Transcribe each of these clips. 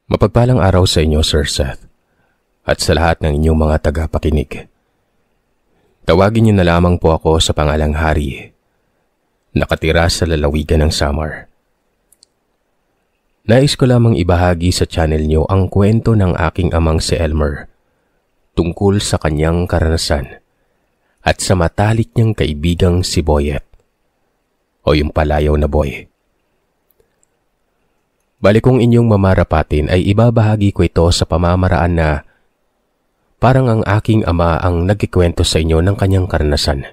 Mapagpalang araw sa inyo, Sir Seth, at sa lahat ng inyong mga tagapakinig. Tawagin niyo na lamang po ako sa pangalang Hari, nakatira sa lalawigan ng Samar. Nais ko lamang ibahagi sa channel niyo ang kwento ng aking amang si Elmer tungkol sa kanyang karanasan at sa matalik niyang kaibigang si Boyet o yung palayaw na boy. Bali kung inyong mamarapatin ay ibabahagi ko ito sa pamamaraan na parang ang aking ama ang nagkikwento sa inyo ng kanyang karanasan.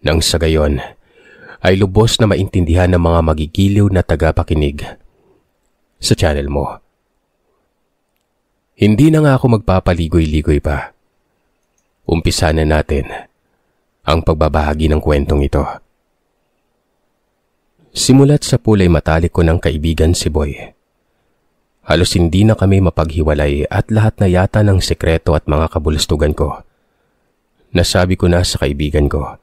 Nang sa gayon ay lubos na maintindihan ng mga magigiliw na tagapakinig sa channel mo. Hindi na nga ako magpapaligoy-ligoy pa. Umpisa na natin ang pagbabahagi ng kwentong ito. Simulat sa pulay matalik ko ng kaibigan si Boy. Halos hindi na kami mapaghiwalay at lahat na yata ng sekreto at mga kabulustugan ko. Nasabi ko na sa kaibigan ko.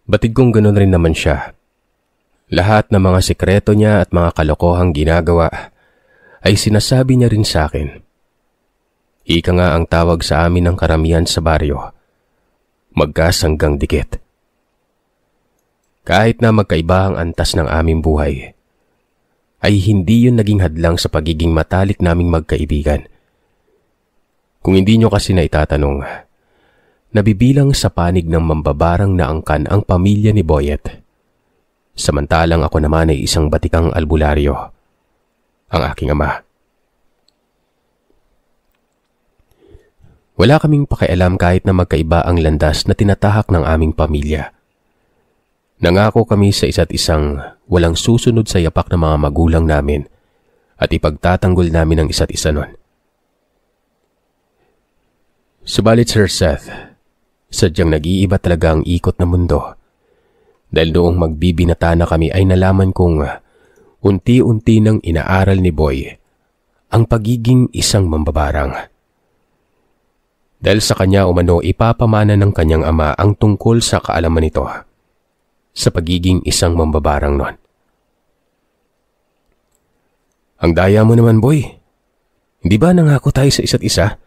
Batid kong ganoon rin naman siya. Lahat ng mga sekreto niya at mga kalokohang ginagawa ay sinasabi niya rin sa akin. Ika nga ang tawag sa amin ng karamihan sa baryo. Magkasanggang dikit. Kahit na magkaiba ang antas ng aming buhay, ay hindi yun naging hadlang sa pagiging matalik naming magkaibigan. Kung hindi nyo kasi na itatanong, nabibilang sa panig ng mambabarang na angkan ang pamilya ni Boyet. Samantalang ako naman ay isang batikang albularyo, ang aking ama. Wala kaming pakialam kahit na magkaiba ang landas na tinatahak ng aming pamilya. Nangako kami sa isa't isang walang susunod sa yapak ng mga magulang namin at ipagtatanggol namin ang isa't isa nun. Subalit Sir Seth, sadyang nag-iiba talaga ang ikot ng mundo dahil noong magbibinata na kami ay nalaman kong unti-unti nang inaaral ni Boy ang pagiging isang mambabarang. Dahil sa kanya umano ipapamana ng kanyang ama ang tungkol sa kaalaman nito sa pagiging isang mambabarang nun. Ang daya mo naman, Boy. Hindi ba nangako tayo sa isa't isa?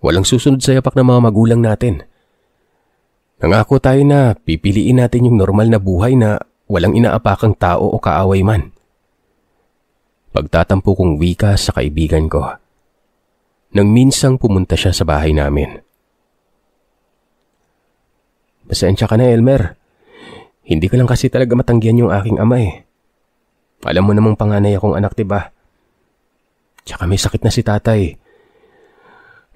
Walang susunod sa yapak ng mga magulang natin. Nangako tayo na pipiliin natin yung normal na buhay na walang inaapakang tao o kaaway man. Pagtatampo kong wika sa kaibigan ko nang minsang pumunta siya sa bahay namin. Pasensya ka na, Elmer. Hindi ko lang kasi talaga matanggihan yung aking ama eh. Alam mo namang panganay akong anak, diba? Tsaka may sakit na si tatay.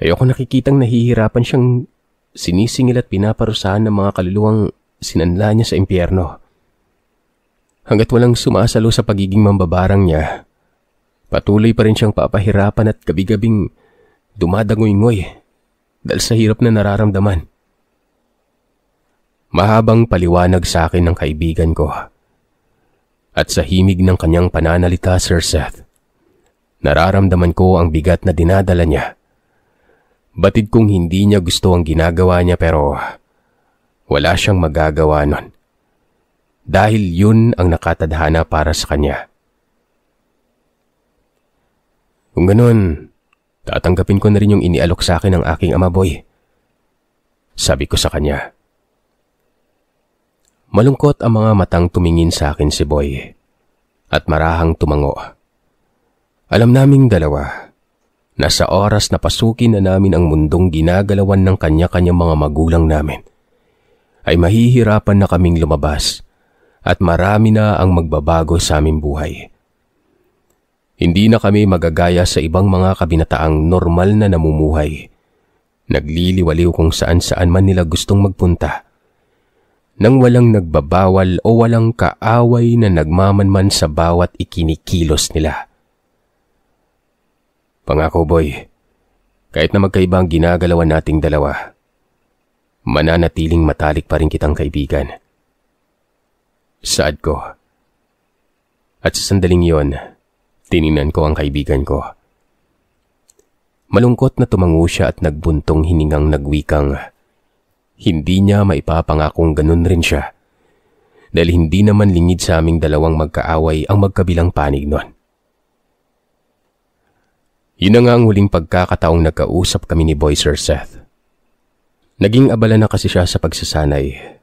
Ayoko nakikitang nahihirapan siyang sinisingil at pinaparusahan ng mga kaluluwang sinanla niya sa impyerno. Hanggat walang sumasalo sa pagiging mambabarang niya, patuloy pa rin siyang papahirapan at gabi-gabing dumadangoy-ngoy dahil sa hirap na nararamdaman. Mahabang paliwanag sa akin ng kaibigan ko. At sa himig ng kanyang pananalita, Sir Seth, nararamdaman ko ang bigat na dinadala niya. Batid kong hindi niya gusto ang ginagawa niya pero wala siyang magagawa nun. Dahil yun ang nakatadhana para sa kanya. Kung ganun, tatanggapin ko na rin yung inialok sa akin ng aking ama, Boy. Sabi ko sa kanya. Malungkot ang mga matang tumingin sa akin si Boy at marahang tumango. Alam naming dalawa na sa oras na pasukin na namin ang mundong ginagalawan ng kanya-kanyang mga magulang namin, ay mahihirapan na kaming lumabas at marami na ang magbabago sa aming buhay. Hindi na kami magagaya sa ibang mga kabinataang normal na namumuhay, nagliliwaliw kung saan-saan man nila gustong magpunta, nang walang nagbabawal o walang kaaway na nagmamanman sa bawat ikinikilos nila. Pangako, Boy, kahit na magkaiba ang ginagalawan nating dalawa, mananatiling matalik pa rin kitang kaibigan. Saad ko. At sa sandaling yon, tiningnan ko ang kaibigan ko. Malungkot na tumango siya at nagbuntong hiningang nagwikang, hindi niya maipapangakong ganun rin siya dahil hindi naman lingid sa aming dalawang magkaaway ang magkabilang panig nun. Yun na nga ang huling pagkakataong nagkausap kami ni Boy Sir Seth. Naging abala na kasi siya sa pagsasanay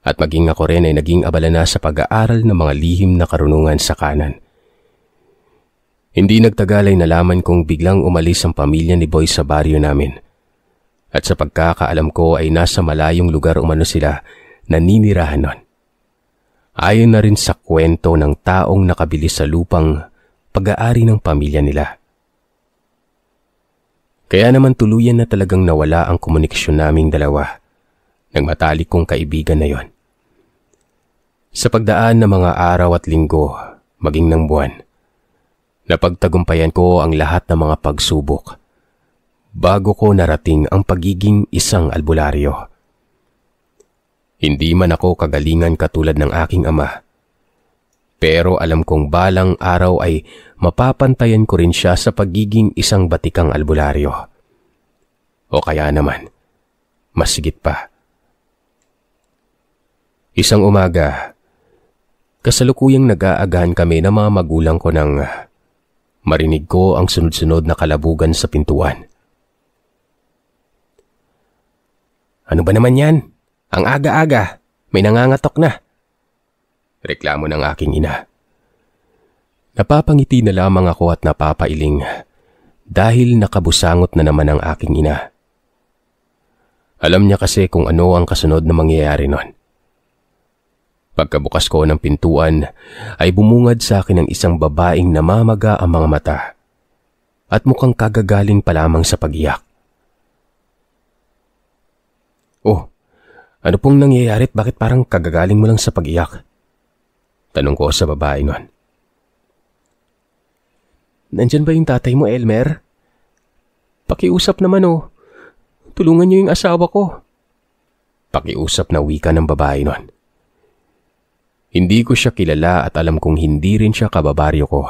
at maging ako rin ay naging abala na sa pag-aaral ng mga lihim na karunungan sa kanan. Hindi nagtagal ay nalaman kong biglang umalis ang pamilya ni Boy sa baryo namin. At sa pagkakaalam ko ay nasa malayong lugar umano sila naninirahan nun. Ayon na rin sa kwento ng taong nakabili sa lupang pag-aari ng pamilya nila. Kaya naman tuluyan na talagang nawala ang komunikasyon naming dalawa ng matalik kong kaibigan na yon. Sa pagdaan ng mga araw at linggo, maging ng buwan, napagtagumpayan ko ang lahat ng mga pagsubok bago ko narating ang pagiging isang albularyo. Hindi man ako kagalingan katulad ng aking ama, pero alam kong balang araw ay mapapantayan ko rin siya sa pagiging isang batikang albularyo. O kaya naman, mas higit pa. Isang umaga, kasalukuyang nag-aagahan kami ng mga magulang ko nang marinig ko ang sunod-sunod na kalabugan sa pintuan. "Ano ba naman yan? Ang aga-aga, may nangangatok na." Reklamo ng aking ina. Napapangiti na lamang ako at napapailing dahil nakabusangot na naman ang aking ina. Alam niya kasi kung ano ang kasunod na mangyayari nun. Pagkabukas ko ng pintuan ay bumungad sa akin ang isang babaeng namamaga ang mga mata at mukhang kagagaling pa lamang sa pag-iyak. "Oh, ano pong nangyayari at bakit parang kagagaling mo lang sa pag-iyak?" Tanong ko sa babae nun. "Nandyan ba yung tatay mo, Elmer? Pakiusap naman oh. Tulungan niyo yung asawa ko." Pakiusap na wika ng babae nun. Hindi ko siya kilala at alam kong hindi rin siya kababaryo ko.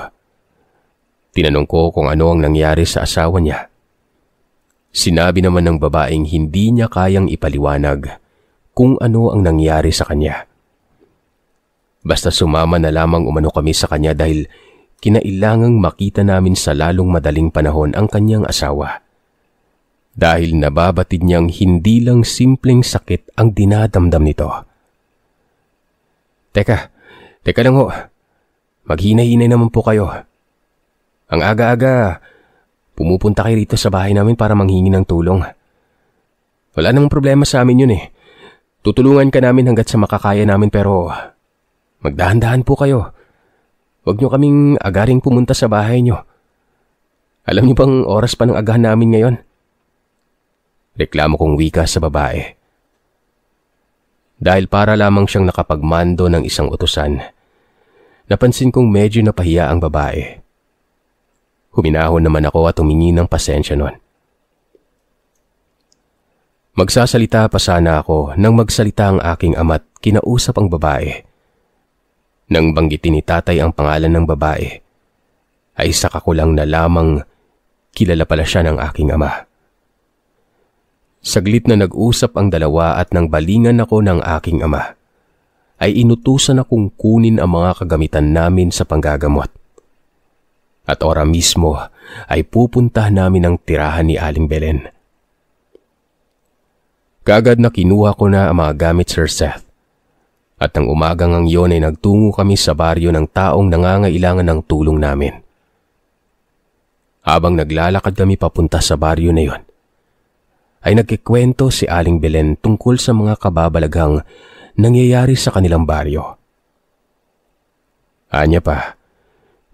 Tinanong ko kung ano ang nangyari sa asawa niya. Sinabi naman ng babaeng hindi niya kayang ipaliwanag kung ano ang nangyari sa kanya. Basta sumama na lamang umano kami sa kanya dahil kinailangang makita namin sa lalong madaling panahon ang kanyang asawa. Dahil nababatid niyang hindi lang simpleng sakit ang dinadamdam nito. Teka lang ho. Maghinay-hinay naman po kayo. Ang aga-aga, pumupunta kayo rito sa bahay namin para manghingi ng tulong. Wala namang problema sa amin yun eh. Tutulungan ka namin hanggat sa makakaya namin pero magdahan-dahan po kayo. Huwag niyo kaming agaring pumunta sa bahay niyo. Alam niyo bang oras pa ng agahan namin ngayon? Reklamo kong wika sa babae. Dahil para lamang siyang nakapagmando ng isang utusan, napansin kong medyo napahiya ang babae. Huminahon naman ako at humingi ng pasensya nun. Magsasalita pa sana ako nang magsalita ang aking ama't kinausap ang babae. Nang banggitin ni tatay ang pangalan ng babae, ay saka ko lang na lamang kilala pala siya ng aking ama. Saglit na nag-usap ang dalawa at nang balingan ako ng aking ama, ay inutusan akong kunin ang mga kagamitan namin sa panggagamot. At ora mismo ay pupunta namin ang tirahan ni Aling Belen. Kaagad na kinuha ko na ang mga gamit, Sir Seth. At nang umagang ang iyon ay nagtungo kami sa baryo ng taong nangangailangan ng tulong namin. Habang naglalakad kami papunta sa baryo na iyon, ay nagkikwento si Aling Belen tungkol sa mga kababalaghang nangyayari sa kanilang baryo. Anya pa,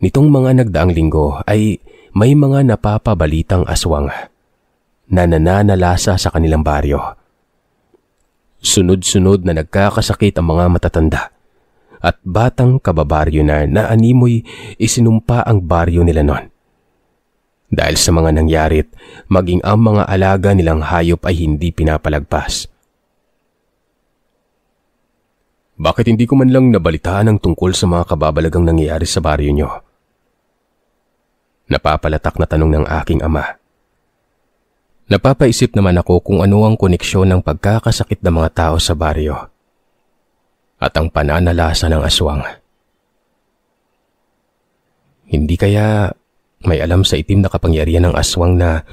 nitong mga nagdaang linggo ay may mga napapabalitang aswang na nananalasa sa kanilang baryo. Sunod-sunod na nagkakasakit ang mga matatanda at batang kababaryo na animoy isinumpa ang baryo nila noon. Dahil sa mga nangyarit, maging ang mga alaga nilang hayop ay hindi pinapalagpas. Bakit hindi ko man lang nabalitaan ang tungkol sa mga kababalagang nangyayari sa baryo nyo? Napapalatak na tanong ng aking ama. Napapaisip naman ako kung ano ang koneksyon ng pagkakasakit ng mga tao sa baryo at ang pananalasa ng aswang. Hindi kaya may alam sa itim na kapangyarihan ng aswang na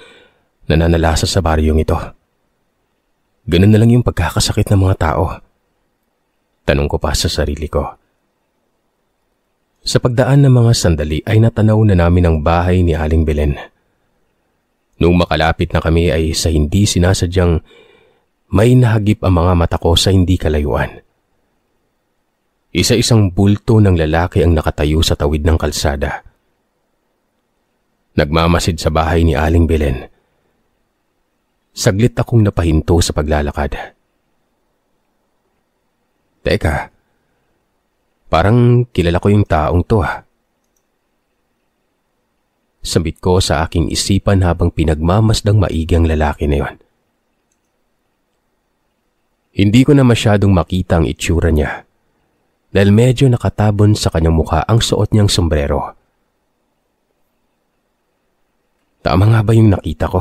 nananalasa sa baryong ito. Ganun na lang yung pagkakasakit ng mga tao. Tanong ko pa sa sarili ko. Sa pagdaan ng mga sandali ay natanaw na namin ang bahay ni Aling Belen. Nung makalapit na kami ay sa hindi sinasadyang may nahagip ang mga mata ko sa hindi kalayuan. Isa-isang bulto ng lalaki ang nakatayo sa tawid ng kalsada. Nagmamasid sa bahay ni Aling Belen. Saglit akong napahinto sa paglalakad. Teka, parang kilala ko yung taong to ah. Sambit ko sa aking isipan habang pinagmamasdang maigi ang lalaki na yon. Hindi ko na masyadong makita ang itsura niya dahil medyo nakatabon sa kanyang mukha ang suot niyang sombrero. Tama nga ba yung nakita ko?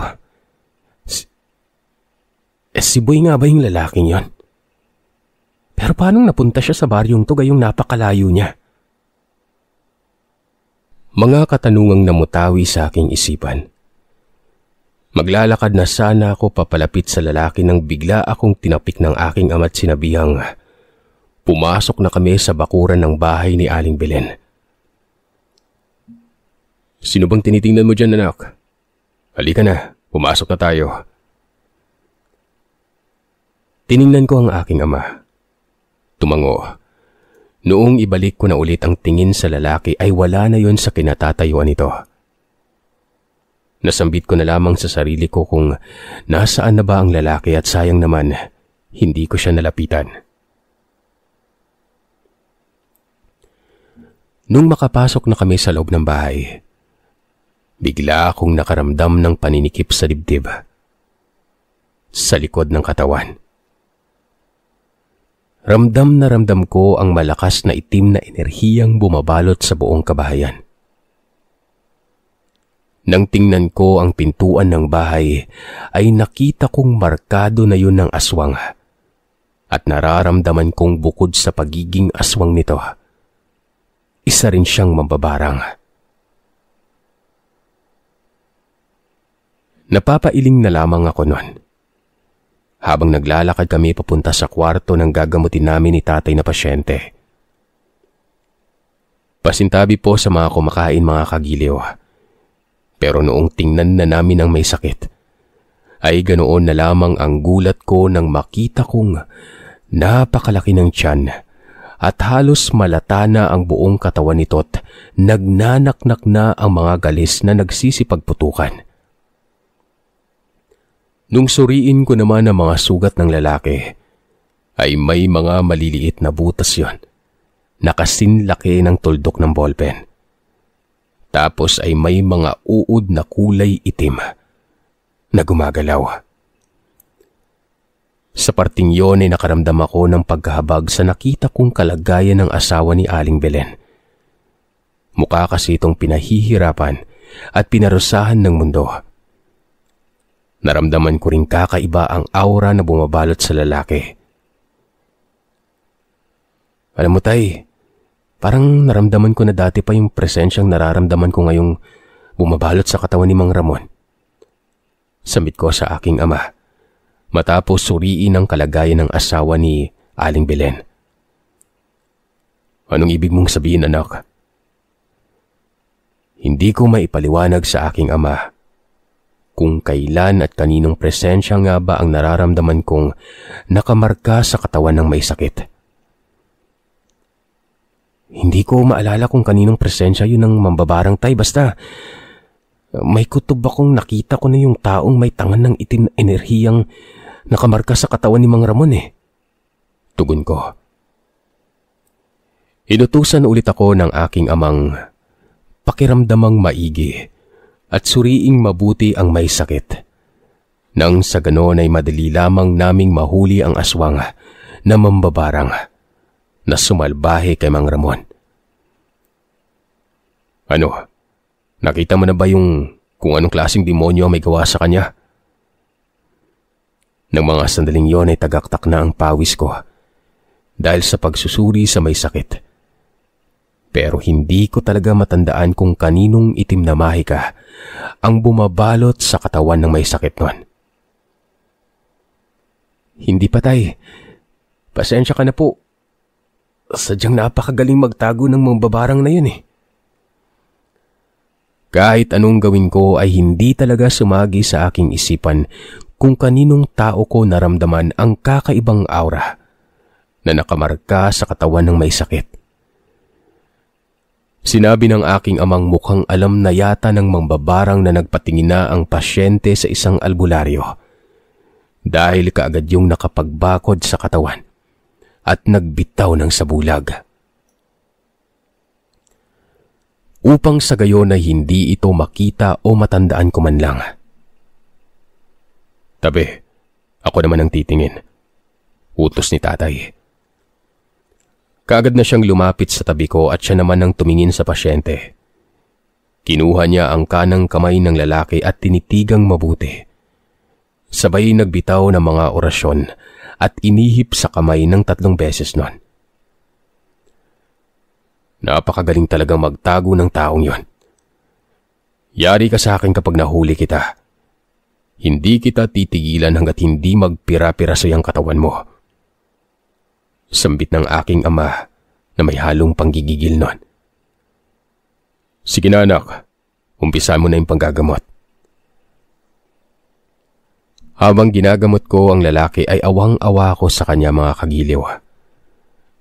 Si Boy nga ba yung lalaking yon? Pero paanong napunta siya sa baryong to gayong napakalayo niya? Mga katanungang namutawi sa aking isipan. Maglalakad na sana ako papalapit sa lalaki nang bigla akong tinapik ng aking ama't sinabihang pumasok na kami sa bakuran ng bahay ni Aling Belen. Sino bang tinitingnan mo dyan, anak? Halika na, pumasok na tayo. Tiningnan ko ang aking ama. Tumango. Noong ibalik ko na ulit ang tingin sa lalaki ay wala na yon sa kinatatayuan nito. Nasambit ko na lamang sa sarili ko kung nasaan na ba ang lalaki at sayang naman, hindi ko siya nalapitan. Nung makapasok na kami sa loob ng bahay, bigla akong nakaramdam ng paninikip sa dibdib. Sa likod ng katawan. Ramdam na ramdam ko ang malakas na itim na enerhiyang bumabalot sa buong kabahayan. Nang tingnan ko ang pintuan ng bahay, ay nakita kong markado na yun ng aswang. At nararamdaman kong bukod sa pagiging aswang nito, isa rin siyang mambabarang. Napapailing na lamang ako noon. Habang naglalakad kami papunta sa kwarto ng gagamutin namin ni tatay na pasyente. Pasintabi po sa mga kumakain mga kagiliw. Pero noong tingnan na namin ang may sakit, ay ganoon na lamang ang gulat ko nang makita kong napakalaki ng tiyan at halos malata na ang buong katawan nito't nagnanaknak na ang mga galis na nagsisipagputukan. Nung suriin ko naman ang mga sugat ng lalaki, ay may mga maliliit na butas yon, nakasinlaki ng tuldok ng ballpen. Tapos ay may mga uod na kulay itim na gumagalaw. Sa parting yon ay nakaramdam ako ng pagkahabag sa nakita kong kalagayan ng asawa ni Aling Belen. Mukha kasi itong pinahihirapan at pinarusahan ng mundo. Naramdaman ko ring kakaiba ang aura na bumabalot sa lalaki. Alam mo tay, parang naramdaman ko na dati pa yung presensyang nararamdaman ko ngayong bumabalot sa katawan ni Mang Ramon. Sambit ko sa aking ama, matapos suriin ang kalagayan ng asawa ni Aling Belen. Anong ibig mong sabihin, anak? Hindi ko maipaliwanag sa aking ama kung kailan at kaninong presensya nga ba ang nararamdaman kong nakamarka sa katawan ng may sakit. Hindi ko maalala kung kaninong presensya yun ng mambabarang tay, basta may kutob akong nakita ko na yung taong may tangan ng itim na enerhiyang nakamarka sa katawan ni Mang Ramon eh. Tugon ko. Inutusan ulit ako ng aking amang pakiramdamang maigi at suriing mabuti ang may sakit. Nang sa ganon ay madali lamang naming mahuli ang aswang na mambabarang na sumalbahe kay Mang Ramon. Ano? Nakita mo na ba yung kung anong klaseng demonyo may gawa sa kanya? Nang mga sandaling yon ay tagaktak na ang pawis ko dahil sa pagsusuri sa may sakit. Pero hindi ko talaga matandaan kung kaninong itim na mahika ang bumabalot sa katawan ng may sakit nun. Hindi patay. Pasensya ka na po. Sadyang napakagaling magtago ng mambabarang na yun eh. Kahit anong gawin ko ay hindi talaga sumagi sa aking isipan kung kaninong tao ko naramdaman ang kakaibang aura na nakamarka sa katawan ng may sakit. Sinabi ng aking amang mukhang alam na yata ng mambabarang na nagpatingin na ang pasyente sa isang albularyo dahil kaagad yung nakapagbakod sa katawan at nagbitaw ng sabulag. Upang sa gayon ay hindi ito makita o matandaan ko man lang. Tabi, ako naman ang titingin. Utos ni tatay. Kaagad na siyang lumapit sa tabi ko at siya naman ang tumingin sa pasyente. Kinuha niya ang kanang kamay ng lalaki at tinitigang mabuti. Sabay nagbitaw ng mga orasyon at inihip sa kamay ng 3 beses nun. Napakagaling talagang magtago ng taong yon. Yari ka sa akin kapag nahuli kita. Hindi kita titigilan hanggat hindi magpira-piraso ang katawan mo. Sambit ng aking ama na may halong panggigigil nun. Sige na anak, umpisa mo na yung panggagamot. Habang ginagamot ko ang lalaki ay awang-awa ko sa kanya mga kagiliw.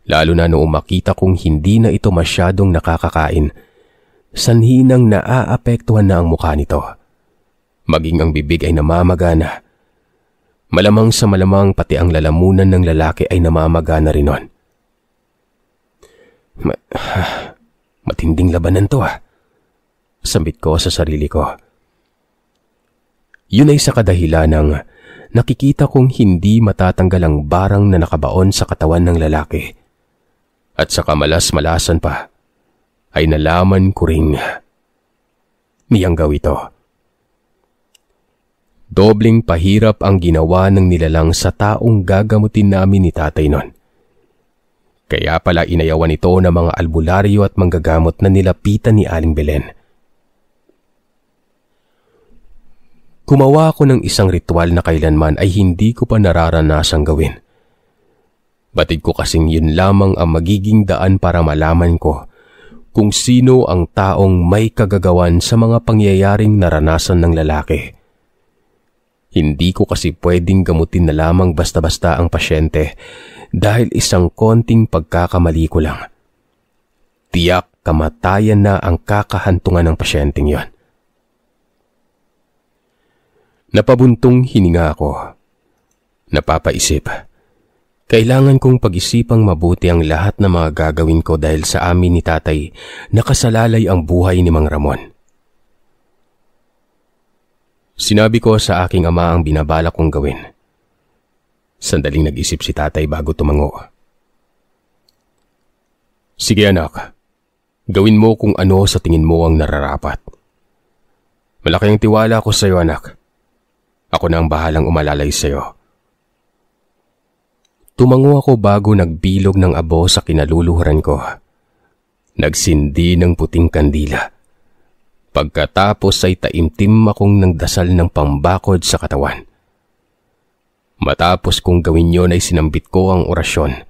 Lalo na noong makita kong hindi na ito masyadong nakakakain, sanhi nang naaapektuhan na ang mukha nito. Maging ang bibig ay namamagana. Malamang sa malamang pati ang lalamunan ng lalaki ay namamagana rin nun. Matinding labanan to Sambit ko sa sarili ko. Yun ay sa kadahilan ng nakikita kong hindi matatanggal ang barang na nakabaon sa katawan ng lalaki. At sa kamalas-malasan pa ay nalaman ko ring niyanggaw ito. Dobling pahirap ang ginawa ng nilalang sa taong gagamutin namin ni tatay nun. Kaya pala inayawan ito ng mga albularyo at manggagamot na nilapitan ni Aling Belen. Gumawa ako ng isang ritual na kailanman ay hindi ko pa nararanasang gawin. Batid ko kasing yun lamang ang magiging daan para malaman ko kung sino ang taong may kagagawan sa mga pangyayaring naranasan ng lalaki. Hindi ko kasi pwedeng gamutin na lamang basta-basta ang pasyente dahil isang konting pagkakamali ko lang. Tiyak kamatayan na ang kakahantungan ng pasyenteng yon. Napabuntong hininga ako. Napapaisip. Kailangan kong pag-isipang mabuti ang lahat ng mga gagawin ko dahil sa amin ni tatay nakasalalay ang buhay ni Mang Ramon. Sinabi ko sa aking ama ang binabalak kong gawin. Sandaling nag-isip si tatay bago tumango. Sige anak, gawin mo kung ano sa tingin mo ang nararapat. Malaki ang tiwala ko sa iyo anak. Ako na ang bahalang umalalay sa iyo. Tumango ako bago nagbilog ng abo sa kinaluluhuran ko. Nagsindi ng puting kandila. Pagkatapos ay taimtim akong nagdasal ng pambakod sa katawan. Matapos kong gawin yon ay sinambit ko ang orasyon,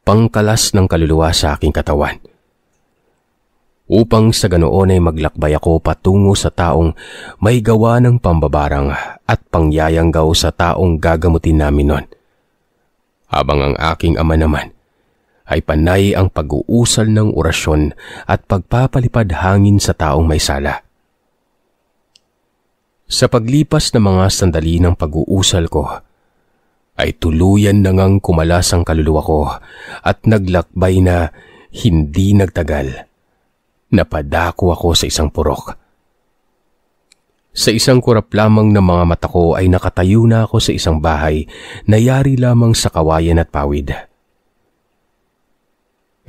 pangkalas ng kaluluwa sa aking katawan. Upang sa ganoon ay maglakbay ako patungo sa taong may gawa ng pambabarang at pangyayanggaw sa taong gagamutin namin nun. Habang ang aking ama naman ay panay ang pag-uusal ng orasyon at pagpapalipad hangin sa taong may sala. Sa paglipas ng mga sandali ng pag-uusal ko, ay tuluyan na ngang kumalas ang kaluluwa ko at naglakbay na hindi nagtagal. Napadako ako sa isang purok. Sa isang kurap lamang ng mga mata ko ay nakatayo na ako sa isang bahay na yari lamang sa kawayan at pawid.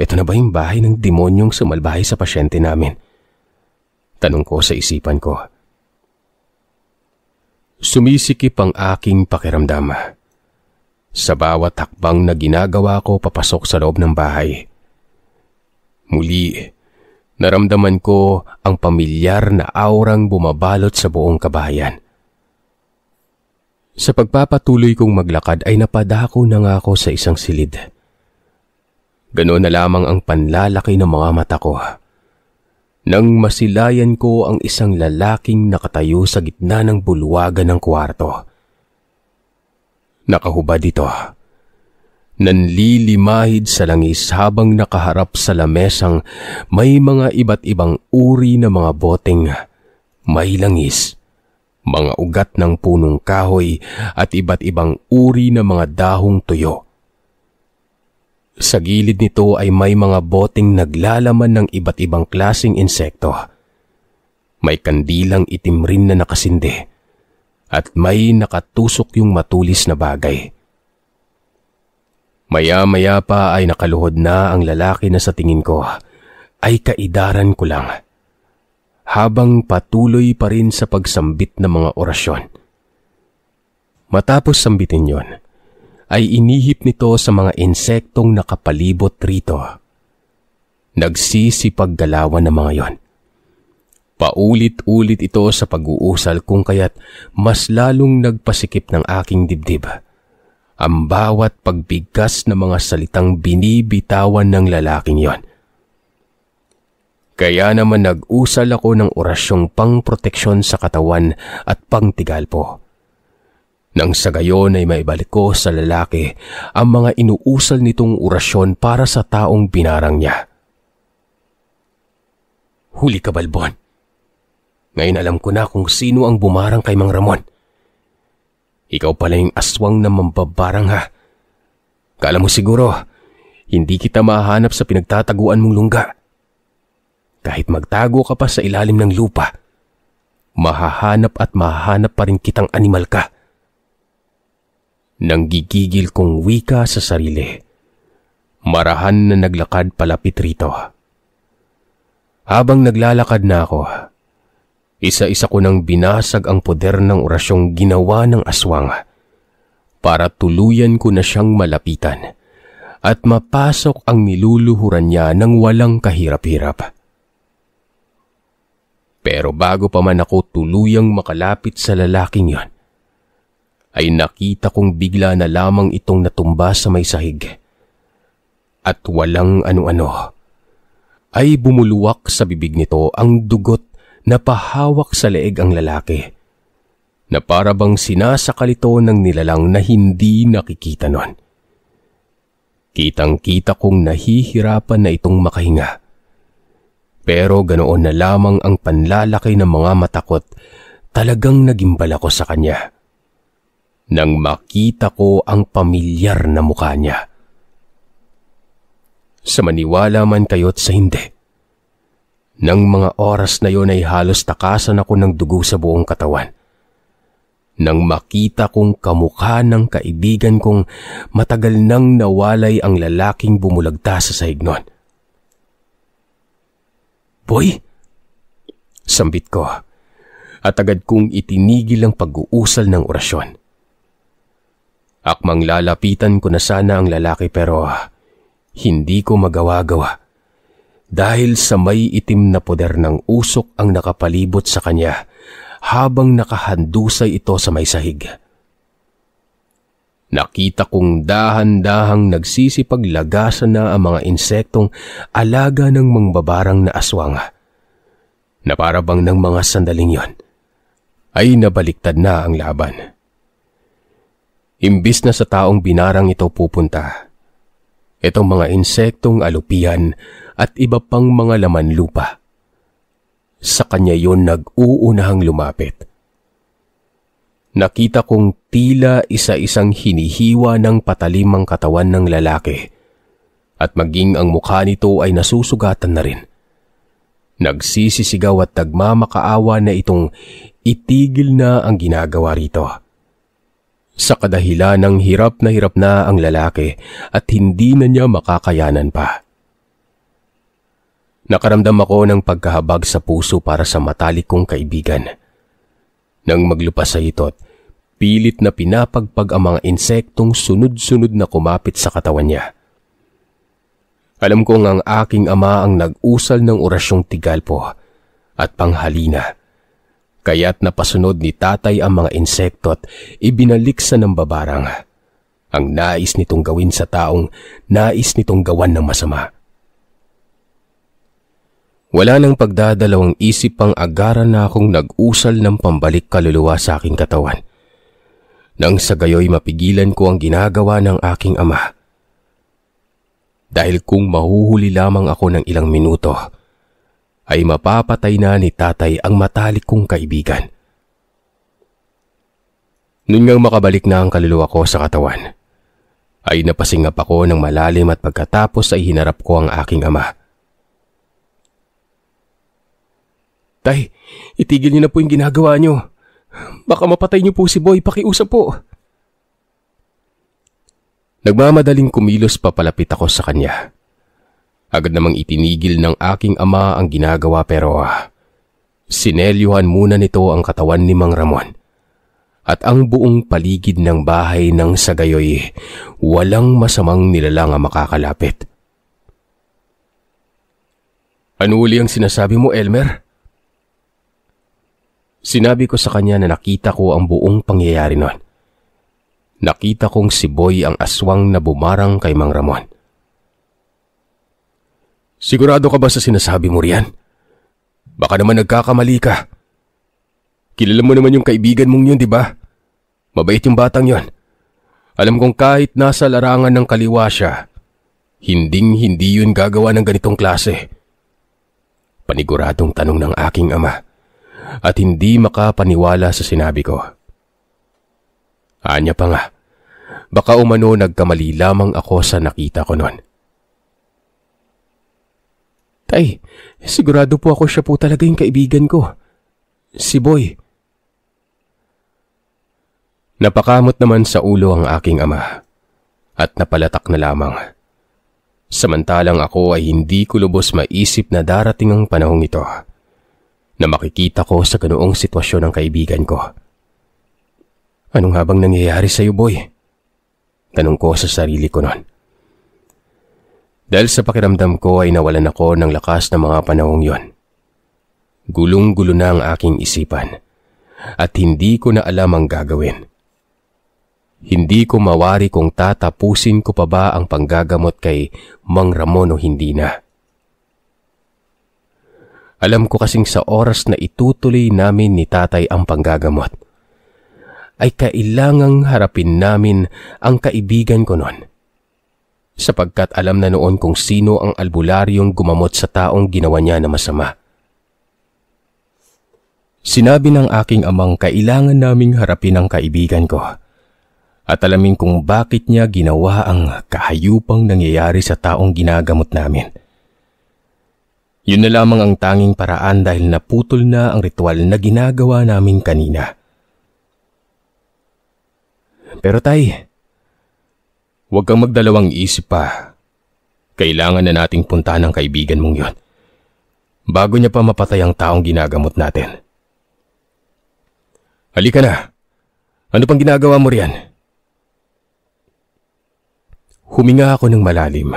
Ito na ba yung bahay ng demonyong sumalbahay sa pasyente namin? Tanong ko sa isipan ko. Sumisikip ang aking pakiramdam. Sa bawat hakbang na ginagawa ko papasok sa loob ng bahay. Muli Naramdaman ko ang pamilyar na aurang bumabalot sa buong kabahayan. Sa pagpapatuloy kong maglakad ay napadako na nga ako sa isang silid. Ganoon na lamang ang panlalaki ng mga mata ko nang masilayan ko ang isang lalaking nakatayo sa gitna ng bulwagan ng kwarto. Nakahubad ito. Nanlilimahid sa langis habang nakaharap sa lamesang may mga iba't ibang uri na mga boteng may langis, mga ugat ng punong kahoy at iba't ibang uri na mga dahong tuyo. Sa gilid nito ay may mga boteng naglalaman ng iba't ibang klaseng insekto. May kandilang itim rin na nakasindi at may nakatusok yung matulis na bagay. Maya-maya pa ay nakaluhod na ang lalaki na sa tingin ko ay kaidaran ko lang, habang patuloy pa rin sa pagsambit ng mga orasyon. Matapos sambitin yon, ay inihip nito sa mga insektong nakapalibot rito. Nagsisipaggalawan ng mga yon. Paulit-ulit ito sa pag-uusal kung kaya't mas lalong nagpasikip ng aking dibdib ang bawat pagbigkas ng mga salitang binibitawan ng lalaking yon. Kaya naman nag-usal ako ng orasyong pangproteksyon sa katawan at pangtigal po. Nang sa gayon ay maibalik ko sa lalaki ang mga inuusal nitong orasyon para sa taong binarang niya. Huli ka, Balbon. Ngayon alam ko na kung sino ang bumarang kay Mang Ramon. Ikaw pala yung aswang na mambabarang ha. Kala mo siguro, hindi kita mahanap sa pinagtataguan mong lungga. Kahit magtago ka pa sa ilalim ng lupa, mahahanap at mahahanap pa rin kitang animal ka. Nang gigigil kong wika sa sarili, marahan na naglakad palapit rito. Habang naglalakad na ako, isa-isa ko nang binasag ang poder ng orasyong ginawa ng aswang para tuluyan ko na siyang malapitan at mapasok ang niluluhuran niya ng walang kahirap-hirap. Pero bago pa man ako tuluyang makalapit sa lalaking yon, ay nakita kong bigla na lamang itong natumba sa may sahig. At walang ano-ano, ay bumuluwak sa bibig nito ang dugot na pahawak sa leeg ang lalaki, na para bang sinasakal ito ng nilalang na hindi nakikita nun. Kitang-kita kong nahihirapan na itong makahinga. Pero ganoon na lamang ang panlalaki ng mga matakot, talagang nagimbal ako sa kanya. Nang makita ko ang pamilyar na mukha niya. Sa maniwala man kayo't sa hindi, nang mga oras na yon ay halos takasan ako ng dugo sa buong katawan. Nang makita kong kamukha ng kaibigan kong matagal nang nawalay ang lalaking bumulagta sa sahig nun. Boy! Sambit ko at agad kong itinigil ang pag-uusal ng orasyon. Akmang lalapitan ko na sana ang lalaki pero hindi ko magawa-gawa. Dahil sa may itim na poder ng usok ang nakapalibot sa kanya habang nakahandusay ito sa may sahig. Nakita kong dahan-dahang nagsisipaglagasan na ang mga insektong alaga ng mangbabarang na aswang, na para bang ng mga sandaling yon ay nabaliktad na ang laban. Imbis na sa taong binarang ito pupunta, itong mga insektong alupihan at iba pang mga laman lupa, sa kanya yon nag-uunahang lumapit. Nakita kong tila isa-isang hinihiwa ng patalim ang katawan ng lalaki at maging ang mukha nito ay nasusugatan na rin. Nagsisisigaw at nagmamakaawa na itong itigil na ang ginagawa rito. Sa kadahilan ng hirap na ang lalaki at hindi na niya makakayanan pa. Nakaramdam ako ng pagkahabag sa puso para sa matalik kong kaibigan. Nang maglupas sa ito't, pilit na pinapagpag ang mga insektong sunod-sunod na kumapit sa katawan niya. Alam kong ang aking ama ang nag-usal ng orasyong tigalpo at panghalina. Kaya't napasunod ni tatay ang mga insekto at ibinalik sa nambabarang. Ang nais nitong gawin sa taong nais nitong gawan ng masama. Wala nang pagdadalawang isip pang agaran na akong nag-usal ng pambalik kaluluwa sa aking katawan. Nang sa gayoy mapigilan ko ang ginagawa ng aking ama. Dahil kung mahuhuli lamang ako ng ilang minuto, ay mapapatay na ni tatay ang matalik kong kaibigan. Noon ngang makabalik na ang kaluluwa ko sa katawan, ay napasingap ako ng malalim at pagkatapos ay hinarap ko ang aking ama. Tay, itigil niyo na po yung ginagawa niyo. Baka mapatay niyo po si Boy, pakiusap po. Nagmamadaling kumilos papalapit ako sa kanya. Agad namang itinigil ng aking ama ang ginagawa pero sinelyuhan muna nito ang katawan ni Mang Ramon at ang buong paligid ng bahay nang sa gayoy walang masamang nilalang ang makakalapit. Ano uli ang sinasabi mo, Elmer? Sinabi ko sa kanya na nakita ko ang buong pangyayari noon. Nakita kong si Boy ang aswang na bumarang kay Mang Ramon. Sigurado ka ba sa sinasabi mo riyan? Baka naman nagkakamali ka. Kilala mo naman yung kaibigan mong yun, di ba? Mabait yung batang yon. Alam kong kahit nasa larangan ng kaliwa siya, hinding-hindi yun gagawa ng ganitong klase. Paniguradong tanong ng aking ama at hindi makapaniwala sa sinabi ko. Anya pa nga, baka umano nagkamali lamang ako sa nakita ko noon. Tay, sigurado po ako siya po talaga yung kaibigan ko. Si Boy. Napakamot naman sa ulo ang aking ama at napalatak na lamang. Samantalang ako ay hindi ko lubos maisip na darating ang panahong ito na makikita ko sa ganoong sitwasyon ng kaibigan ko. Anong habang nangyayari sa iyo, Boy? Tanong ko sa sarili ko noon. Dahil sa pakiramdam ko ay nawalan ako ng lakas ng mga panahong yon. Gulong-gulo na ang aking isipan at hindi ko na alam ang gagawin. Hindi ko mawari kung tatapusin ko pa ba ang panggagamot kay Mang Ramon o hindi na. Alam ko kasing sa oras na itutuloy namin ni tatay ang panggagamot, ay kailangang harapin namin ang kaibigan ko noon. Sapagkat alam na noon kung sino ang albularyong gumamot sa taong ginawa niya na masama. Sinabi ng aking amang kailangan naming harapin ang kaibigan ko at alamin kung bakit niya ginawa ang kahayupang nangyayari sa taong ginagamot namin. Yun na lamang ang tanging paraan dahil naputol na ang ritual na ginagawa namin kanina. Pero tay, huwag kang magdalawang isip pa. Kailangan na nating puntahan ang kaibigan mong yon bago niya pa mapatay ang taong ginagamot natin. Halika na. Ano pang ginagawa mo riyan? Huminga ako ng malalim.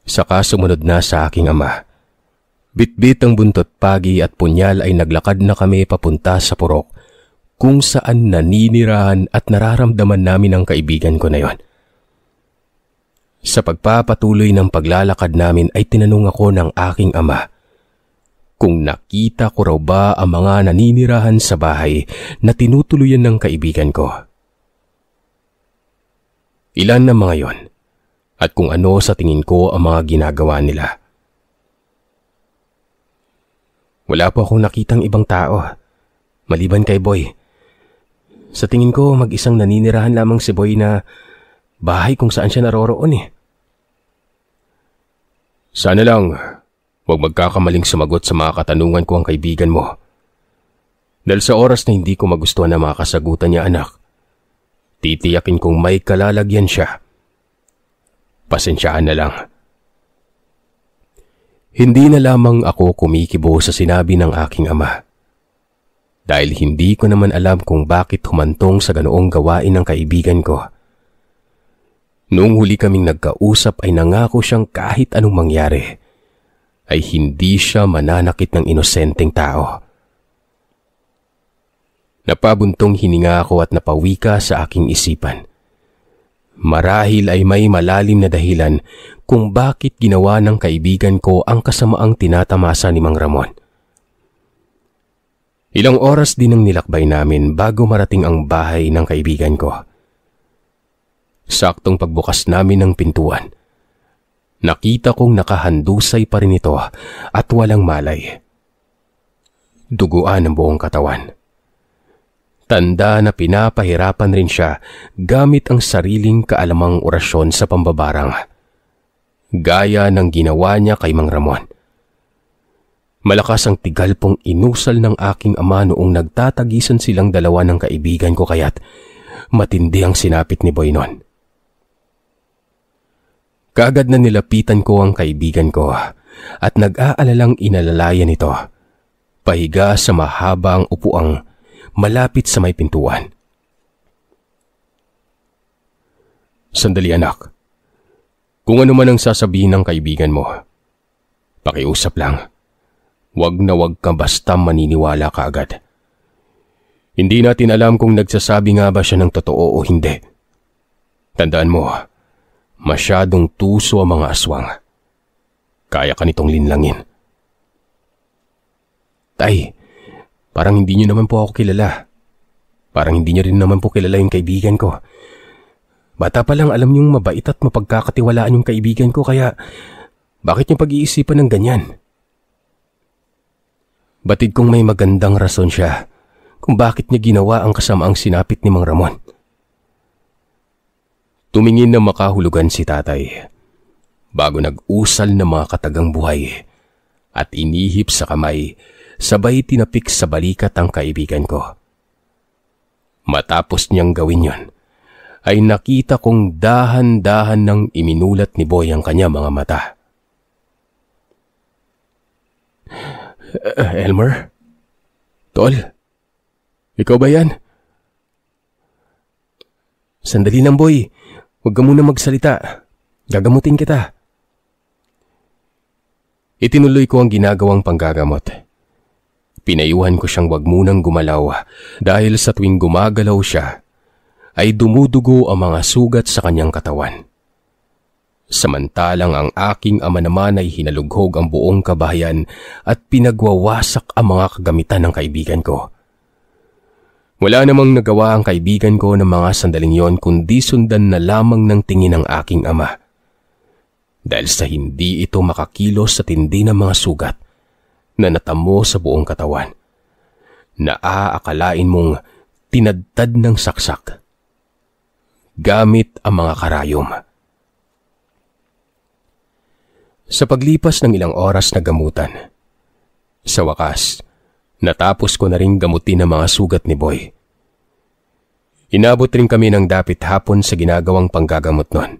Saka sumunod na sa aking ama. Bitbit ang buntot pagi at punyal ay naglakad na kami papunta sa purok kung saan naninirahan at nararamdaman namin ang kaibigan ko na yon. Sa pagpapatuloy ng paglalakad namin ay tinanong ako ng aking ama kung nakita ko raw ba ang mga naninirahan sa bahay na tinutuluyan ng kaibigan ko. Ilan na mga yon at kung ano sa tingin ko ang mga ginagawa nila. Wala po akong nakitang ibang tao, maliban kay Boy. Sa tingin ko, mag-isang naninirahan lamang si Boy na bahay kung saan siya naroroon eh. Sana lang, huwag magkakamaling sumagot sa mga katanungan ko ang kaibigan mo. Dahil sa oras na hindi ko magustuhan na mga kasagutan niya, anak, titiyakin kong may kalalagyan siya. Pasensyaan na lang. Hindi na lamang ako kumikibo sa sinabi ng aking ama. Dahil hindi ko naman alam kung bakit humantong sa ganoong gawain ng kaibigan ko. Noong huli kaming nagkausap ay nangako siyang kahit anong mangyari, ay hindi siya mananakit ng inosenteng tao. Napabuntong hininga ako at napawika sa aking isipan. Marahil ay may malalim na dahilan kung bakit ginawa ng kaibigan ko ang kasamaang tinatamasa ni Mang Ramon. Ilang oras din ang nilakbay namin bago marating ang bahay ng kaibigan ko. Saktong pagbukas namin ng pintuan, nakita kong nakahandusay pa rin ito at walang malay. Duguan ang buong katawan. Tanda na pinapahirapan rin siya gamit ang sariling kaalamang orasyon sa pambabarang, gaya ng ginawa niya kay Mang Ramon. Malakas ang tigal pong inusal ng aking ama noong nagtatagisan silang dalawa ng kaibigan ko, kaya't matindi ang sinapit ni Boy noon. Kaagad na nilapitan ko ang kaibigan ko at nag-aalalang inalalayan ito, pahiga sa mahabang upuang malapit sa may pintuan. Sandali anak, kung ano man ang sasabihin ng kaibigan mo, pakiusap lang. Wag na wag ka basta maniniwala kaagad. Hindi natin alam kung nagsasabi nga ba siya ng totoo o hindi. Tandaan mo, masyadong tuso ang mga aswang. Kaya ka nitong linlangin. Tay, parang hindi niyo naman po ako kilala. Parang hindi niyo rin naman po kilala yung kaibigan ko. Bata pa lang alam niyong mabait at mapagkakatiwalaan yung kaibigan ko, kaya bakit niyo pag-iisipan ng ganyan? Batid kong may magandang rason siya kung bakit niya ginawa ang kasamaang sinapit ni Mang Ramon. Tumingin na makahulugan si tatay bago nag-usal ng mga katagang buhay at inihip sa kamay, sabay tinapik sa balikat ang kaibigan ko. Matapos niyang gawin yon, ay nakita kong dahan-dahan nang iminulat ni Boy ang kanya mga mata. Elmer? Tol? Ikaw ba yan? Sandali lang, Boy. Huwag ka muna magsalita. Gagamutin kita. Itinuloy ko ang ginagawang panggagamot. Pinayuhan ko siyang wag munang gumalaw dahil sa tuwing gumagalaw siya, ay dumudugo ang mga sugat sa kanyang katawan. Samantalang ang aking ama naman ay hinalughog ang buong kabahayan at pinagwawasak ang mga kagamitan ng kaibigan ko. Wala namang nagawa ang kaibigan ko ng mga sandaling yon kundi sundan na lamang ng tingin ng aking ama. Dahil sa hindi ito makakilos sa tindi ng mga sugat na natamo sa buong katawan, na aakalain mong tinadtad ng saksak gamit ang mga karayom. Sa paglipas ng ilang oras na gamutan, sa wakas, natapos ko na ring gamutin ang mga sugat ni Boy. Inabot rin kami ng dapit hapon sa ginagawang panggagamot nun.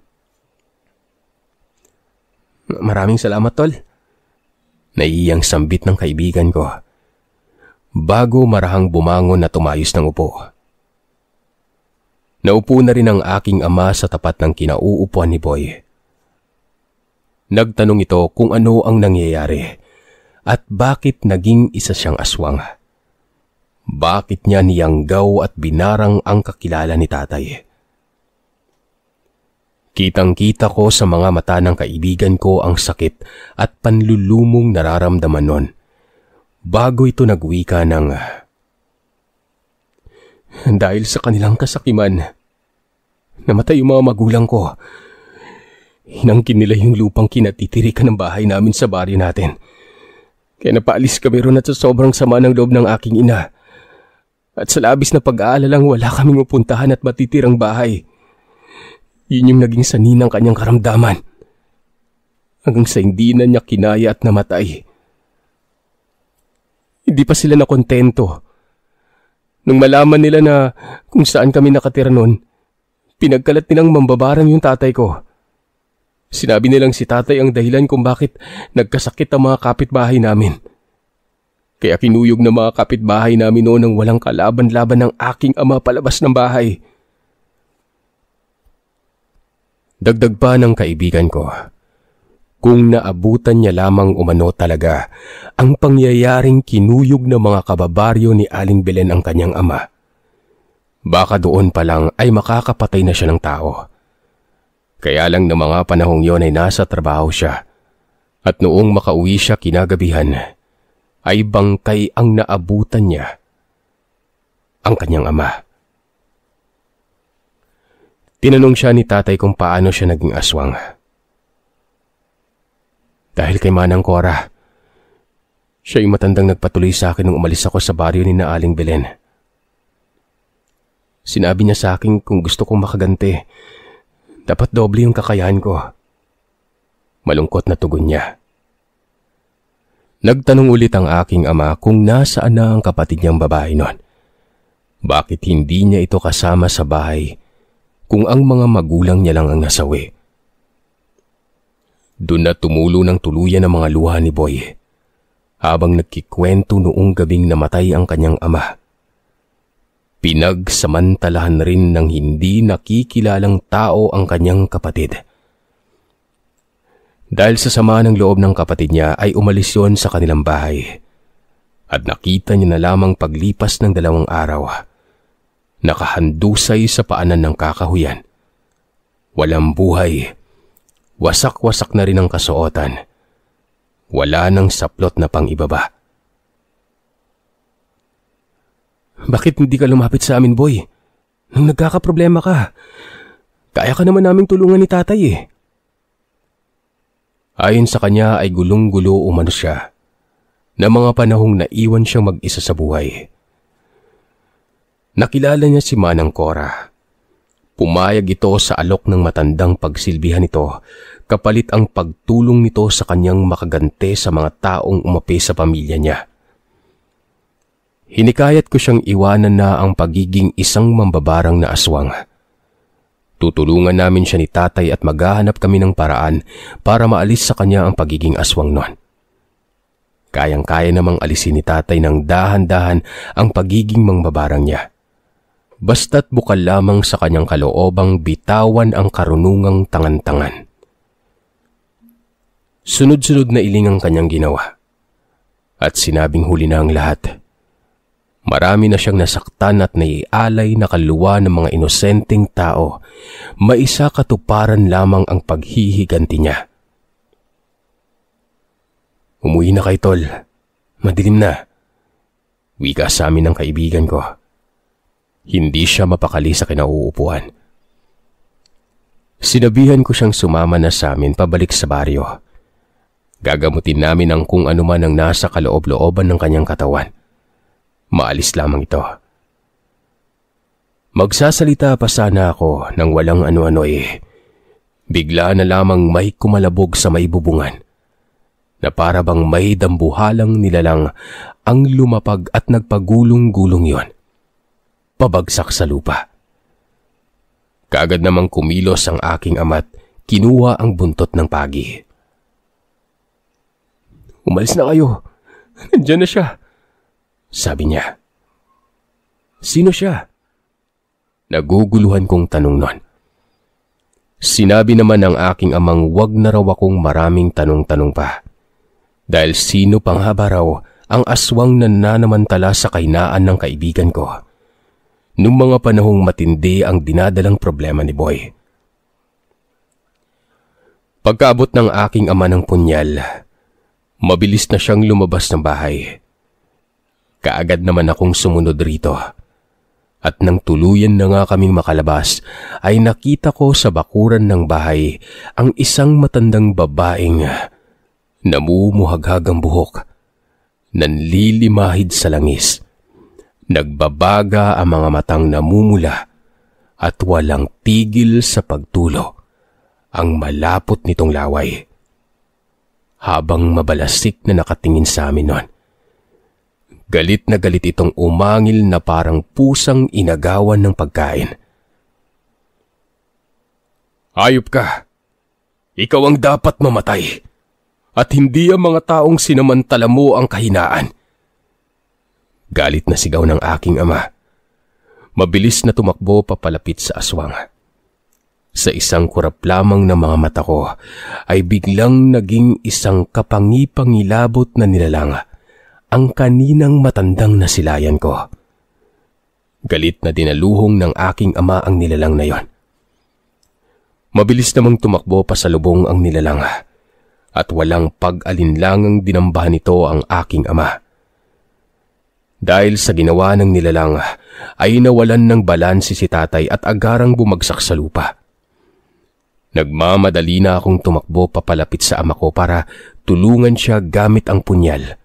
Maraming salamat, Tol. Naiyang sambit ng kaibigan ko bago marahang bumangon na tumayos ng upo. Naupo na rin ang aking ama sa tapat ng kinauupuan ni Boy. Nagtanong ito kung ano ang nangyayari at bakit naging isa siyang aswang. Bakit niya niyanggaw at binarang ang kakilala ni tatay? Kitang-kita ko sa mga mata ng kaibigan ko ang sakit at panlulumong nararamdaman nun. Bago ito nagwika ng, dahil sa kanilang kasakiman, namatay yung mga magulang ko. Hinangkin nila yung lupang kinatitirikan ng bahay namin sa baryo natin. Kaya napaalis kami ron at sa sobrang sama ng loob ng aking ina. At sa labis na pag-aalalang wala kaming upuntahan at matitirang bahay. Yun yung naging sanhi ng kanyang karamdaman. Hanggang sa hindi na niya kinaya at namatay. Hindi pa sila nakontento. Nung malaman nila na kung saan kami nakatira noon, pinagkalat nilang mambabarang yung tatay ko. Sinabi nilang si tatay ang dahilan kung bakit nagkasakit ang mga kapitbahay namin. Kaya kinuyog ng mga kapitbahay namin noon ng walang kalaban-laban ng aking ama palabas ng bahay. Dagdag pa ng kaibigan ko, kung naabutan niya lamang umano talaga ang pangyayaring kinuyog ng mga kababaryo ni Aling Belen ang kanyang ama, baka doon pa lang ay makakapatay na siya ng tao. Kaya lang ng mga panahong yon ay nasa trabaho siya, at noong makauwi siya kinagabihan, ay bangkay ang naabutan niya, ang kanyang ama. Tinanong siya ni tatay kung paano siya naging aswang. Dahil kay Manang Cora, siya yung matandang nagpatuloy sa akin nung umalis ako sa baryo ni na Aling Belen. Sinabi niya sa akin kung gusto kong makaganti, dapat doble yung kakayahan ko. Malungkot na tugon niya. Nagtanong ulit ang aking ama kung nasaan na ang kapatid niyang babae noon. Bakit hindi niya ito kasama sa bahay kung ang mga magulang niya lang ang nasawi? Doon na tumulo ng tuluyan ang mga luha ni Boy habang nagkikwento noong gabing namatay ang kanyang ama. Pinagsamantalahan rin ng hindi nakikilalang tao ang kanyang kapatid. Dahil sa sama ng loob ng kapatid niya ay umalis yon sa kanilang bahay at nakita niya na lamang paglipas ng 2 araw. Nakahandusay sa paanan ng kakahuyan. Walang buhay. Wasak-wasak na rin ang kasuotan. Wala nang saplot na pang-ibaba. Bakit hindi ka lumapit sa amin, Boy? Nung nagkakaproblema ka, kaya ka naman naming tulungan ni tatay eh. Ayon sa kanya ay gulong-gulo umano siya na mga panahong naiwan siyang mag-isa sa buhay. Nakilala niya si Manang Cora. Pumayag ito sa alok ng matandang pagsilbihan nito kapalit ang pagtulong nito sa kanyang makagante sa mga taong umapi sa pamilya niya. Hinikayat ko siyang iwanan na ang pagiging isang mambabarang na aswang. Tutulungan namin siya ni tatay at maghahanap kami ng paraan para maalis sa kanya ang pagiging aswang noon. Kayang-kaya namang alisin ni tatay ng dahan-dahan ang pagiging mangbabarang niya. Basta't bukal lamang sa kanyang kaloobang bitawan ang karunungang tangan-tangan. Sunod-sunod na iling ang kanyang ginawa. At sinabing huli na ang lahat. Marami na siyang nasaktan at naialay na kaluwa ng mga inosenteng tao. Maisa katuparan lamang ang paghihiganti niya. Umuwi na kay Tol. Madilim na. Wika sa amin ng kaibigan ko. Hindi siya mapakali sa kinauupuan. Sinabihan ko siyang sumama na sa amin pabalik sa baryo. Gagamutin namin ang kung ano man ang nasa kaloob-looban ng kanyang katawan. Maalis lamang ito. Magsasalita pa sana ako nang walang ano-ano bigla na lamang may kumalabog sa may bubungan na para bang may dambuhalang nilalang ang lumapag at nagpagulong-gulong yon. Pabagsak sa lupa. Kaagad namang kumilos ang aking ama't kinuha ang buntot ng pagi. Umalis na kayo. Nandiyan na siya. Sabi niya. Sino siya? Naguguluhan kong tanong nun. Sinabi naman ng aking amang wag na raw akong maraming tanong-tanong pa. Dahil sino pang haba raw ang aswang na nanamantala sa kainaan ng kaibigan ko. Nung mga panahong matindi ang dinadalang problema ni Boy. Pagkaabot ng aking ama ng punyal, mabilis na siyang lumabas ng bahay. Kaagad naman akong sumunod rito. At nang tuluyan na nga kaming makalabas, ay nakita ko sa bakuran ng bahay ang isang matandang babaeng namumuhaghag ang buhok, nanlilimahid sa langis. Nagbabaga ang mga matang namumula at walang tigil sa pagtulo ang malapot nitong laway. Habang mabalasik na nakatingin sa amin nun, galit na galit itong umangil na parang pusang inagawan ng pagkain. Hayop ka! Ikaw ang dapat mamatay at hindi ang mga taong sinamantala mo ang kahinaan. Galit na sigaw ng aking ama. Mabilis na tumakbo papalapit sa aswang. Sa isang kurap lamang ng mga mata ko ay biglang naging isang kapangi-pangilabot na nilalang ang kaninang matandang nasilayan ko. Galit na dinaluhong ng aking ama ang nilalang na yon. Mabilis namang tumakbo pa sa lubong ang nilalang at walang pag-alinlangang dinambahan nito ang aking ama. Dahil sa ginawa ng nilalang ay nawalan ng balanse si tatay at agarang bumagsak sa lupa. Nagmamadali na akong tumakbo papalapit sa ama ko para tulungan siya gamit ang punyal.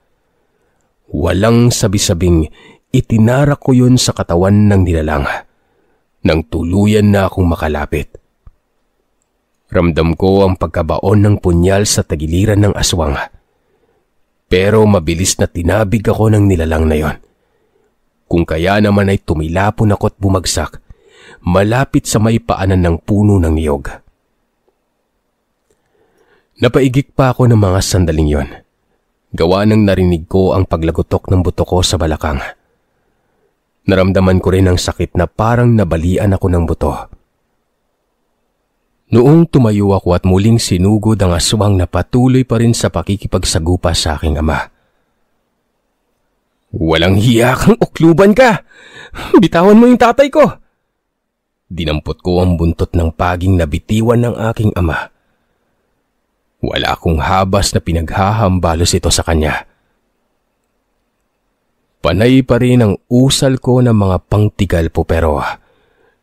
Walang sabi-sabing itinarak ko yun sa katawan ng nilalang nang tuluyan na akong makalapit. Ramdam ko ang pagkabaon ng punyal sa tagiliran ng aswang. Pero mabilis na tinabig ako ng nilalang na yon. Kung kaya naman ay tumilapon ako at bumagsak, malapit sa may paanan ng puno ng niyog. Napaigik pa ako ng mga sandaling yon. Gawa ng narinig ko ang paglagotok ng buto ko sa balakang. Naramdaman ko rin ang sakit na parang nabalian ako ng buto. Noong tumayo ako at muling sinugod ang aswang na patuloy pa rin sa pakikipagsagupa sa aking ama. "Walang hiya kang ukluban ka! Bitawan mo yung tatay ko!" Dinampot ko ang buntot ng paging na bitiwan ng aking ama. Wala akong habas na pinaghahambalos ito sa kanya. Panay pa rin ang usal ko ng mga pangtigalpo pero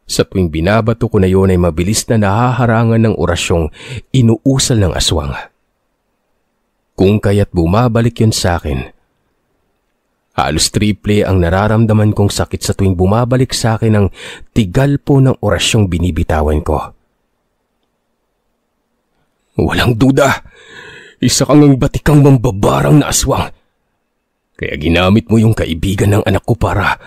sa tuwing binabato ko na yun ay mabilis na nahaharangan ng orasyong inuusal ng aswang. Kung kaya't bumabalik yun sa akin, halos triple ang nararamdaman kong sakit sa tuwing bumabalik sa akin ang tigalpo ng orasyong binibitawan ko. "Walang duda, isa kang ang batikang mambabarang na aswang. Kaya ginamit mo yung kaibigan ng anak ko para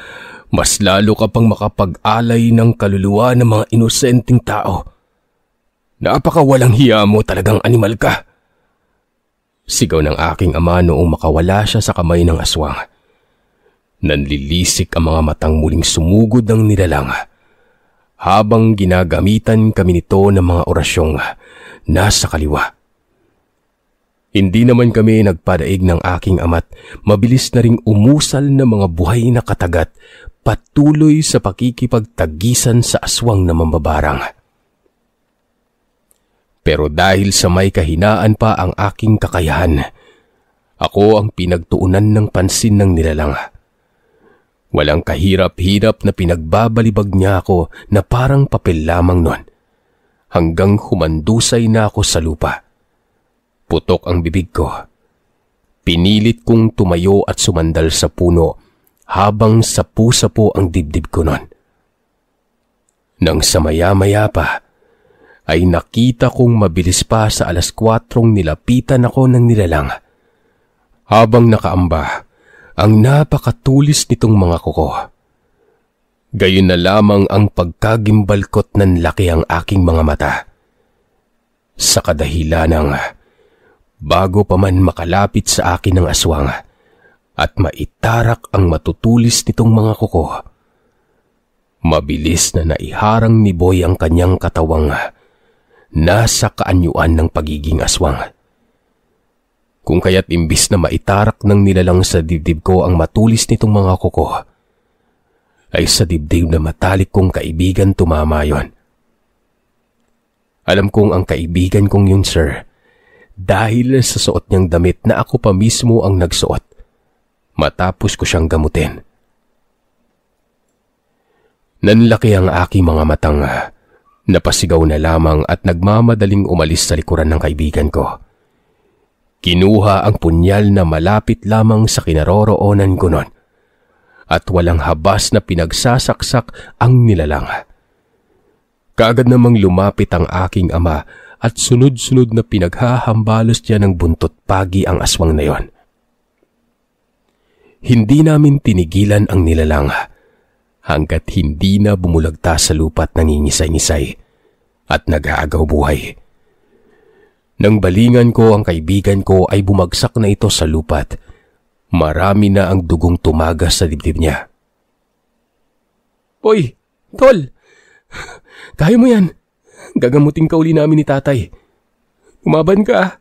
mas lalo ka pang makapag-alay ng kaluluwa ng mga inosenteng tao. Napakawalang hiya mo, talagang animal ka." Sigaw ng aking ama noong makawala siya sa kamay ng aswang. Nanlilisik ang mga matang muling sumugod ng nilalang habang ginagamitan kami nito ng mga orasyong nasa kaliwa. Hindi naman kami nagpadaig ng aking ama't mabilis na ring umusal ng mga buhay na katagat patuloy sa pakikipagtagisan sa aswang na mambabarang. Pero dahil sa may kahinaan pa ang aking kakayahan, ako ang pinagtuunan ng pansin ng nilalang. Walang kahirap-hirap na pinagbabalibag niya ako na parang papel lamang nun, hanggang humandusay na ako sa lupa. Putok ang bibig ko. Pinilit kong tumayo at sumandal sa puno habang sapu-sapu ang dibdib ko nun. Nang sa maya-maya pa, ay nakita kong mabilis pa sa 4:00 nilapitan ako ng nilalang. Habang nakaamba, ang napakatulis nitong mga kuko. Gayon na lamang ang pagkagimbalkot ng laki ang aking mga mata. Sa kadahilanang, bago pa man makalapit sa akin ng aswang at maitarak ang matutulis nitong mga kuko, mabilis na naiharang ni Boy ang kanyang katawang nasa kaanyuan ng pagiging aswang. Kung kaya't imbis na maitarak ng nilalang sa dibdib ko ang matulis nitong mga kuko, ay sa dibdib na matalik kong kaibigan tumama yon. Alam kong ang kaibigan kong yun, sir, dahil sa suot niyang damit na ako pa mismo ang nagsuot matapos ko siyang gamutin. Nanlaki ang aking mga matang, napasigaw na lamang at nagmamadaling umalis sa likuran ng kaibigan ko. Kinuha ang punyal na malapit lamang sa kinaroroonan ko nun at walang habas na pinagsasaksak ang nilalang. Kaagad namang lumapit ang aking ama at sunod-sunod na pinaghahambalos niya ng buntot pagi ang aswang na yon. Hindi namin tinigilan ang nilalang hanggat hindi na bumulagta sa lupa at nangingisay-ngisay at nag-aagaw buhay. Nang balingan ko ang kaibigan ko ay bumagsak na ito sa lupat. Marami na ang dugong tumagas sa dibdib niya. "Boy, tol, kaya mo yan. Gagamutin ka uli namin ni tatay. Umaban ka.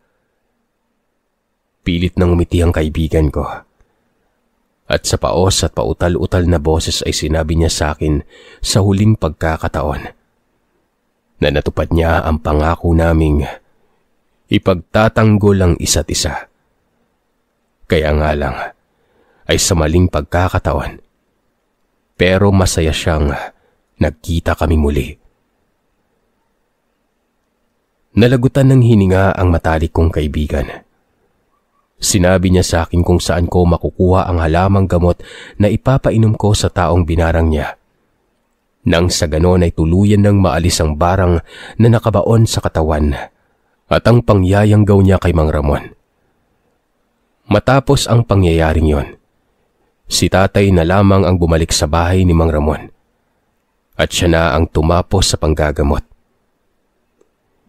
Pilit nang umiti ang kaibigan ko. At sa paos at pautal-utal na boses ay sinabi niya sa akin sa huling pagkakataon na natupad niya ang pangako naming ipagtatanggol ang isa't isa. Kaya nga lang ay sa maling pagkakataon, pero masaya siyang nagkita kami muli. Nalagutan ng hininga ang matalik kong kaibigan. Sinabi niya sa akin kung saan ko makukuha ang halamang gamot na ipapainom ko sa taong binarang niya. Nang sa ganon ay tuluyan ng maalis ang barang na nakabaon sa katawan at ang pangyayanggaw niya kay Mang Ramon. Matapos ang pangyayaring yon, si tatay na lamang ang bumalik sa bahay ni Mang Ramon at siya na ang tumapos sa panggagamot.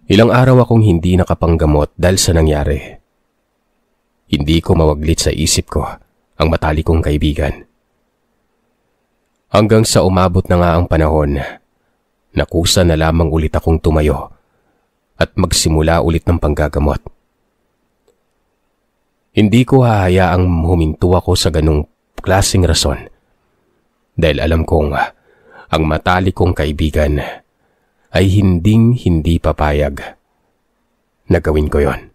Ilang araw akong hindi nakapanggamot dahil sa nangyari. Hindi ko mawaglit sa isip ko ang matalik kong kaibigan. Hanggang sa umabot na nga ang panahon, nakusa na lamang ulit akong tumayo at magsimula ulit ng panggagamot. Hindi ko hahayaang huminto ako sa ganung klaseng rason dahil alam kong ang matalik kong kaibigan ay hindi papayag na gawin ko yon.